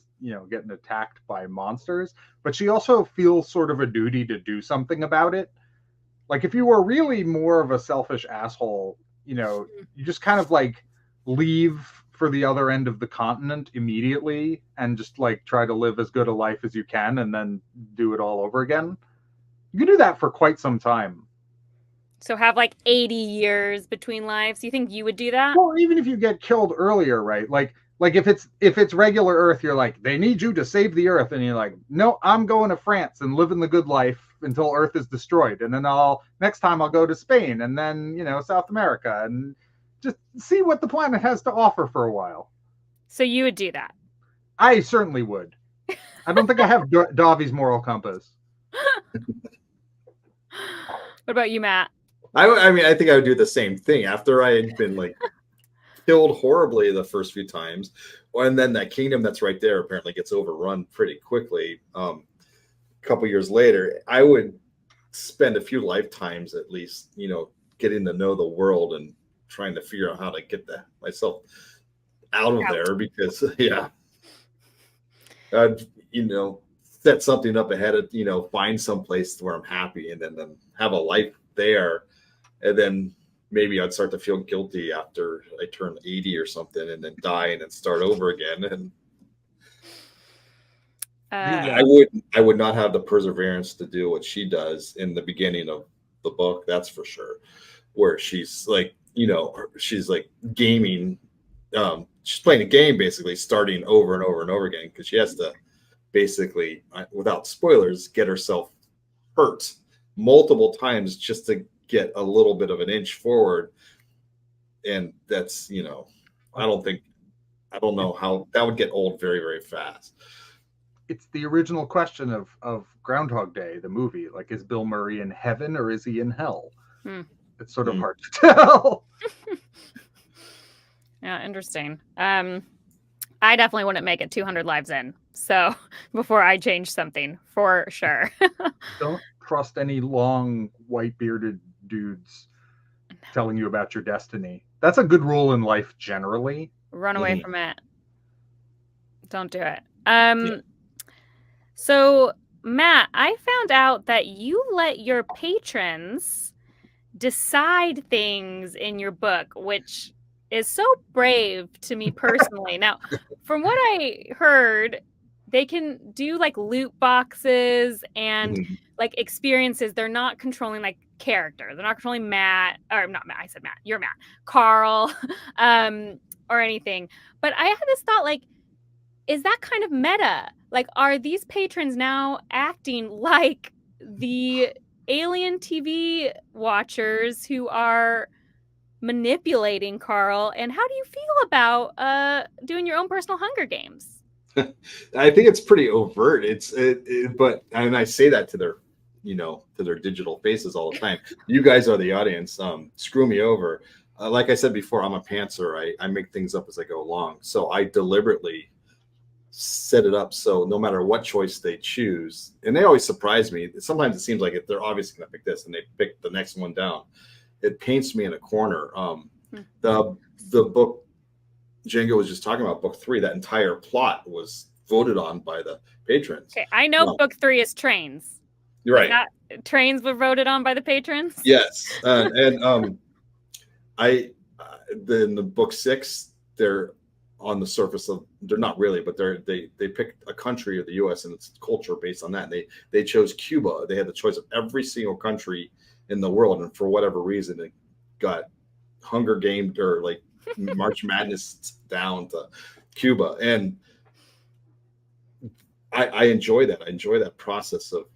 S2: getting attacked by monsters, but she also feels sort of a duty to do something about it. Like if you were really more of a selfish asshole, you just kind of like leave for the other end of the continent immediately and just like try to live as good a life as you can and then do it all over again. You can do that for quite some time.
S1: So have like 80 years between lives. You think you would do that?
S2: Well, even if you get killed earlier, right? Like if it's regular Earth, you're like, they need you to save the Earth, and you're like, no, I'm going to France and living the good life until Earth is destroyed, and then next time I'll go to Spain, and then South America, and just see what the planet has to offer for a while.
S1: So you would do that?
S2: I certainly would. I don't think I have Davi's moral compass.
S1: What about you, Matt?
S3: I mean, I think I would do the same thing after I had been like killed horribly the first few times, and then that kingdom that's right there apparently gets overrun pretty quickly. A couple years later, I would spend a few lifetimes at least, getting to know the world and trying to figure out how to get myself out of there, because I'd, set something up ahead of, find some place where I'm happy, and then have a life there. And then maybe I'd start to feel guilty after I turn 80 or something, and then die and then start over again. And I would not have the perseverance to do what she does in the beginning of the book. That's for sure. Where she's like, she's like gaming. She's playing a game, basically starting over and over and over again, because she has to basically, without spoilers, get herself hurt multiple times just to get a little bit of an inch forward. And that's, I don't know how that would get old very, very fast.
S2: It's the original question of Groundhog Day, the movie. Like, is Bill Murray in heaven or is he in hell? It's sort of hard to tell.
S1: Yeah, interesting. I definitely wouldn't make it 200 lives in. So before I change something, for sure.
S2: Don't trust any long white bearded dudes telling you about your destiny. That's a good rule in life generally.
S1: Run away from it. Don't do it. So Matt, I found out that you let your patrons decide things in your book, which is so brave to me personally. Now, from what I heard, they can do like loot boxes and like experiences. They're not controlling like character. They're not controlling Matt, or not Matt. I said Matt. You're Matt. Carl, or anything. But I had this thought, like, is that kind of meta? Like, are these patrons now acting like the alien TV watchers who are manipulating Carl, and how do you feel about doing your own personal Hunger Games?
S3: I think it's pretty overt. But and I say that to their, to their digital faces all the time. You guys are the audience. Screw me over. Like I said before, I'm a pantser. I make things up as I go along. So I deliberately set it up so no matter what choice they choose, and they always surprise me. Sometimes it seems like if they're obviously going to pick this and they pick the next one down, it paints me in a corner. The book Django was just talking about, book 3, that entire plot was voted on by the patrons.
S1: Okay, I know book 3 is Trains.
S3: You're right.
S1: Trains were voted on by the patrons?
S3: Yes. In the book 6, they're on the surface of, they're not really, but they picked a country of the US and its culture based on that. And they chose Cuba. They had the choice of every single country in the world. And for whatever reason, it got Hunger Gamed or like March Madness down to Cuba. And I enjoy that. I enjoy that process of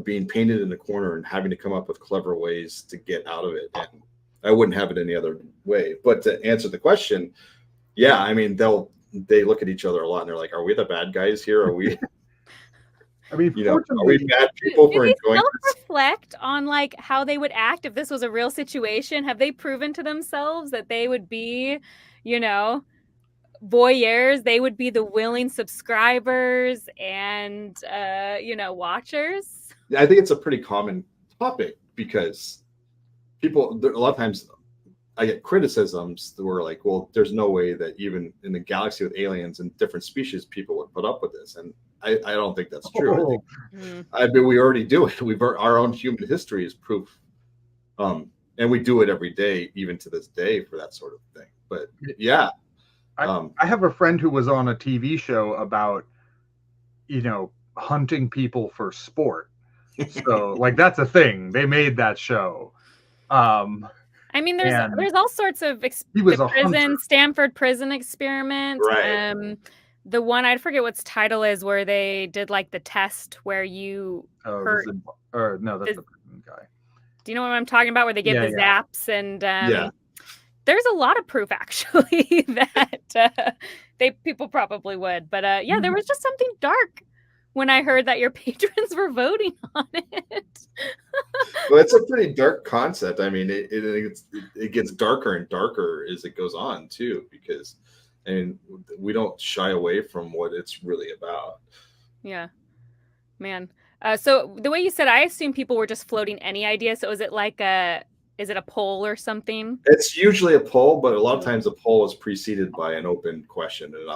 S3: being painted in the corner and having to come up with clever ways to get out of it. And I wouldn't have it any other way. But to answer the question, yeah, I mean, they look at each other a lot and they're like, are we the bad guys here? Are we,
S2: I mean,
S3: are we bad people for enjoying this?
S1: Reflect on like how they would act if this was a real situation? Have they proven to themselves that they would be, voyeurs? They would be the willing subscribers and, watchers?
S3: I think it's a pretty common topic because a lot of times I get criticisms that were like, well, there's no way that even in the galaxy with aliens and different species, people would put up with this. And I don't think that's true. I mean, we already do it. Our own human history is proof. And we do it every day, even to this day, for that sort of thing. But yeah.
S2: I have a friend who was on a TV show about, hunting people for sport. So like, that's a thing. They made that show.
S1: I mean, there's all sorts of Stanford prison experiment.
S3: Right.
S1: The one, I forget what its title is, where they did like the test where you
S2: that's the prison guy.
S1: Do you know what I'm talking about? Where they give the zaps and there's a lot of proof actually that people probably would. But there was just something dark when I heard that your patrons were voting on it.
S3: Well, it's a pretty dark concept. I mean, it gets darker and darker as it goes on too, because we don't shy away from what it's really about.
S1: Yeah, man. So the way you said, I assume people were just floating any idea. So is it a poll or something?
S3: It's usually a poll, but a lot of times a poll is preceded by an open question, and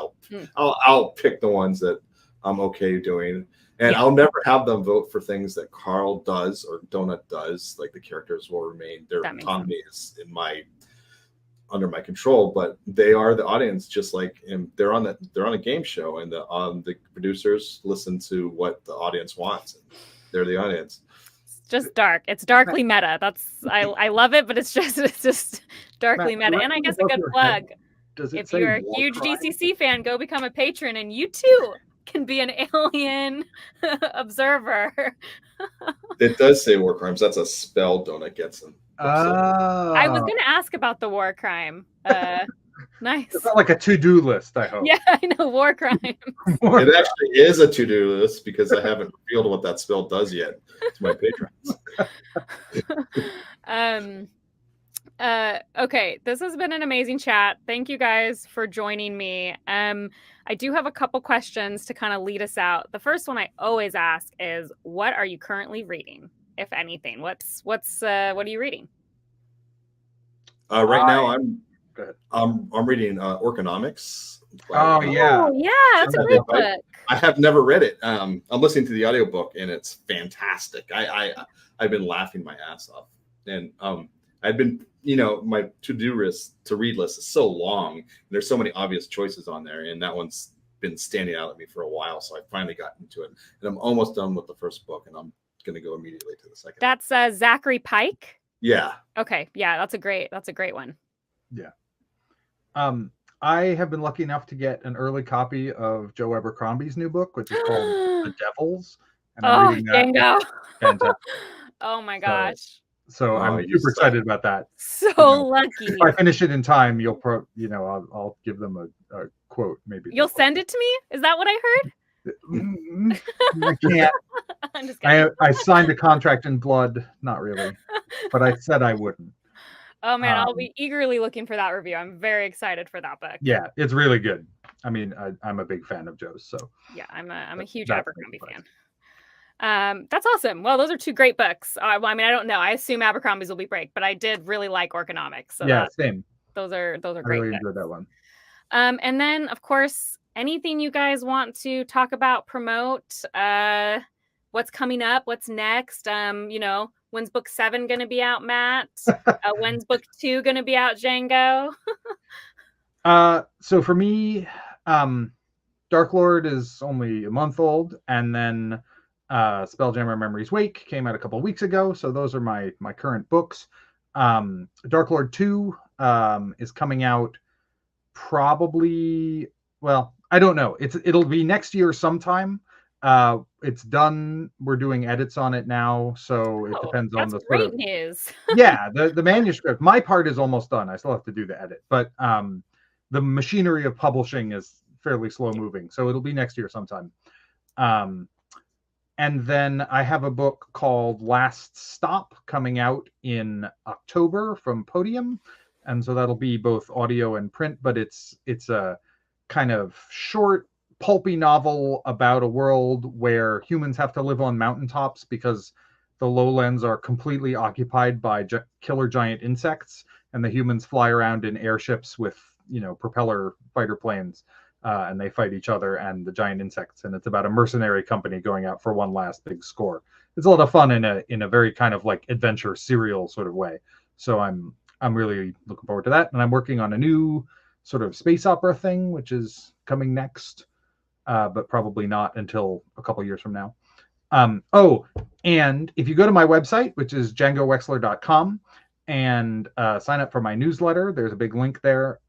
S3: I'll pick the ones that I'm okay doing, and I'll never have them vote for things that Carl does or Donut does. Like, the characters will remain, their autonomy is under my control, but they are the audience, just like, and they're on a game show, and the producers listen to what the audience wants, and they're the audience.
S1: It's just dark. It's darkly meta. I love it, but it's just darkly meta. And I guess a good plug. If you're a huge DCC fan, go become a patron, and you too can be an alien observer.
S3: It does say war crimes. That's a spell Donut gets them.
S1: I was going to ask about the war crime. Nice.
S2: It's not like a to-do list, I hope.
S1: Yeah, I know, war crime.
S3: It actually is a to-do list because I haven't revealed what that spell does yet to my patrons.
S1: Okay, this has been an amazing chat. Thank you guys for joining me. I do have a couple questions to kind of lead us out. The first one I always ask is, what are you currently reading, if anything? What are you reading?
S3: Right now, I'm reading Orconomics.
S2: Oh yeah,
S1: that's a great book.
S3: I have never read it. I'm listening to the audiobook, and it's fantastic. I've been laughing my ass off, and I've been, my to read list is so long, and there's so many obvious choices on there, and that one's been standing out at me for a while, so I finally got into it, and I'm almost done with the first book, and I'm going to go immediately to the second.
S1: That's Zachary Pike.
S3: Yeah.
S1: Okay. Yeah, that's a great one.
S2: Yeah. I have been lucky enough to get an early copy of Joe Abercrombie's new book, which is called The Devils. And I'm reading that.
S1: Django.
S2: Fantastic.
S1: Oh my gosh.
S2: So I'm
S3: you
S2: super excited about that.
S1: So lucky.
S2: If I finish it in time, I'll give them a quote. Maybe
S1: You'll send it to me? Is that what I heard?
S2: I can't.
S1: I'm just kidding.
S2: I signed a contract in blood. Not really, but I said I wouldn't.
S1: Oh man, I'll be eagerly looking for that review. I'm very excited for that book.
S2: Yeah, it's really good. I mean, I'm a big fan of Joe's, so
S1: yeah, I'm a huge Abercrombie fan. That's awesome. Well, those are two great books. Well, I mean, I don't know. I assume Abercrombie's will be break, but I did really like Orconomics. So
S2: yeah, same.
S1: Those are great.
S2: I really enjoyed that one.
S1: And then, of course, anything you guys want to talk about, promote, what's coming up, what's next? When's book 7 going to be out, Matt? When's book 2 going to be out, Django?
S2: So for me, Dark Lord is only a month old, and then Spelljammer Memories Wake came out a couple weeks ago. So those are my current books. Dark Lord 2 is coming out probably, well, I don't know. It'll be next year sometime. It's done. We're doing edits on it now, so it depends on the
S1: great news.
S2: Yeah, the manuscript. My part is almost done. I still have to do the edit, but the machinery of publishing is fairly slow moving, so it'll be next year sometime. And then I have a book called Last Stop coming out in October from Podium, and so that'll be both audio and print, but it's a kind of short, pulpy novel about a world where humans have to live on mountaintops because the lowlands are completely occupied by killer giant insects, and the humans fly around in airships with propeller fighter planes, and they fight each other and the giant insects. And it's about a mercenary company going out for one last big score. It's a lot of fun in a very kind of like adventure serial sort of way. So I'm really looking forward to that. And I'm working on a new sort of space opera thing, which is coming next, but probably not until a couple years from now. And if you go to my website, which is djangowexler.com, and sign up for my newsletter, there's a big link there.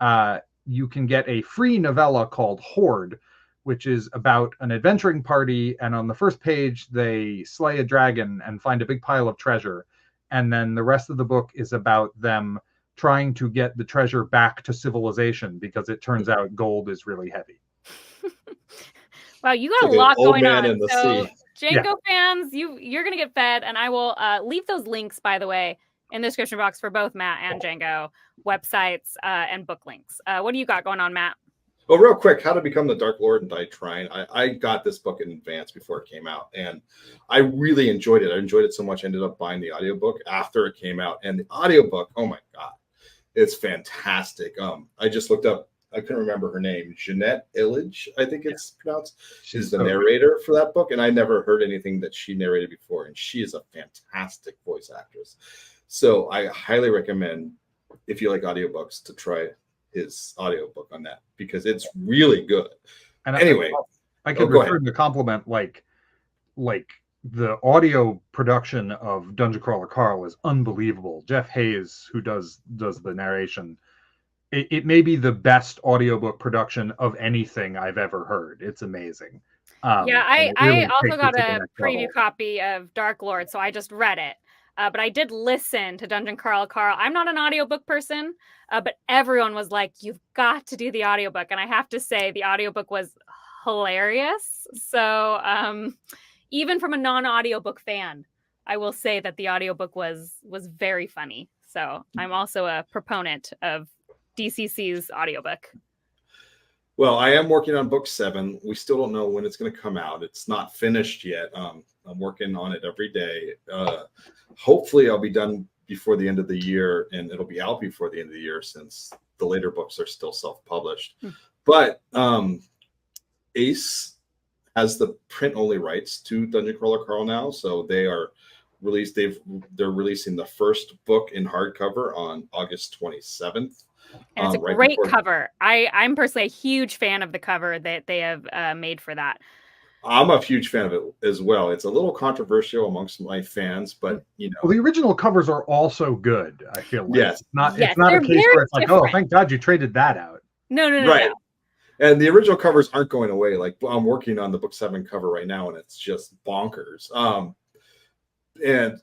S2: You can get a free novella called Horde, which is about an adventuring party. And on the first page, they slay a dragon and find a big pile of treasure. And then the rest of the book is about them trying to get the treasure back to civilization, because it turns out gold is really heavy.
S1: Wow, you got a lot going on. So Django fans, you're going to get fed, and I will leave those links, by the way, in the description box for both Matt and Django websites and book links. What do you got going on, Matt?
S3: Well, real quick, How to Become the Dark Lord and Die Trying. I got this book in advance before it came out, and I really enjoyed it. I enjoyed it so much, I ended up buying the audiobook after it came out. And the audiobook, oh my God, it's fantastic. I just looked up, I couldn't remember her name, Jeanette Illich, I think it's pronounced. She's the narrator for that book, and I never heard anything that she narrated before, and she is a fantastic voice actress. So I highly recommend, if you like audiobooks, to try his audiobook on that, because it's really good. And anyway,
S2: I could return the compliment, like the audio production of Dungeon Crawler Carl is unbelievable. Jeff Hayes, who does the narration, it may be the best audiobook production of anything I've ever heard. It's amazing.
S1: I also got a preview copy of Dark Lord, so I just read it. But I did listen to Dungeon Crawler Carl. I'm not an audiobook person, but everyone was like, you've got to do the audiobook. And I have to say, the audiobook was hilarious. So even from a non-audiobook fan, I will say that the audiobook was very funny. So I'm also a proponent of DCC's audiobook.
S3: Well, I am working on book 7. We still don't know when it's going to come out. It's not finished yet. I'm working on it every day. Hopefully I'll be done before the end of the year, and it'll be out before the end of the year, since the later books are still self-published. But Ace has the print-only rights to Dungeon Crawler Carl now, so they're releasing the first book in hardcover on August 27th.
S1: And it's a great cover. I'm personally a huge fan of the cover that they have made for that.
S3: I'm a huge fan of it as well. It's a little controversial amongst my fans, but
S2: well, the original covers are also good. I feel like
S3: yes,
S2: it's not a case where it's like, oh, thank God you traded that out.
S1: No.
S3: Right. And the original covers aren't going away. Like, I'm working on the book 7 cover right now, and it's just bonkers. And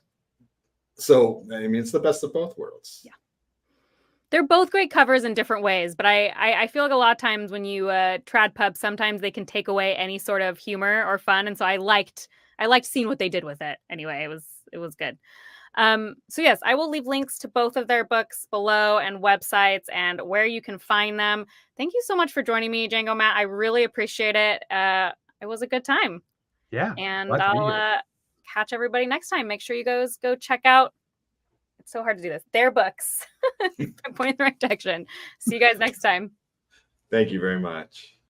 S3: So I mean, it's the best of both worlds.
S1: Yeah. They're both great covers in different ways, but I feel like a lot of times when you trad pub, sometimes they can take away any sort of humor or fun, and so I liked seeing what they did with it. Anyway, it was good. So yes, I will leave links to both of their books below and websites and where you can find them. Thank you so much for joining me, Django Matt. I really appreciate it. It was a good time.
S2: Yeah.
S1: And I'll catch everybody next time. Make sure you guys go check out. It's so hard to do this. Their books. I'm pointing in the right direction. See you guys next time.
S3: Thank you very much.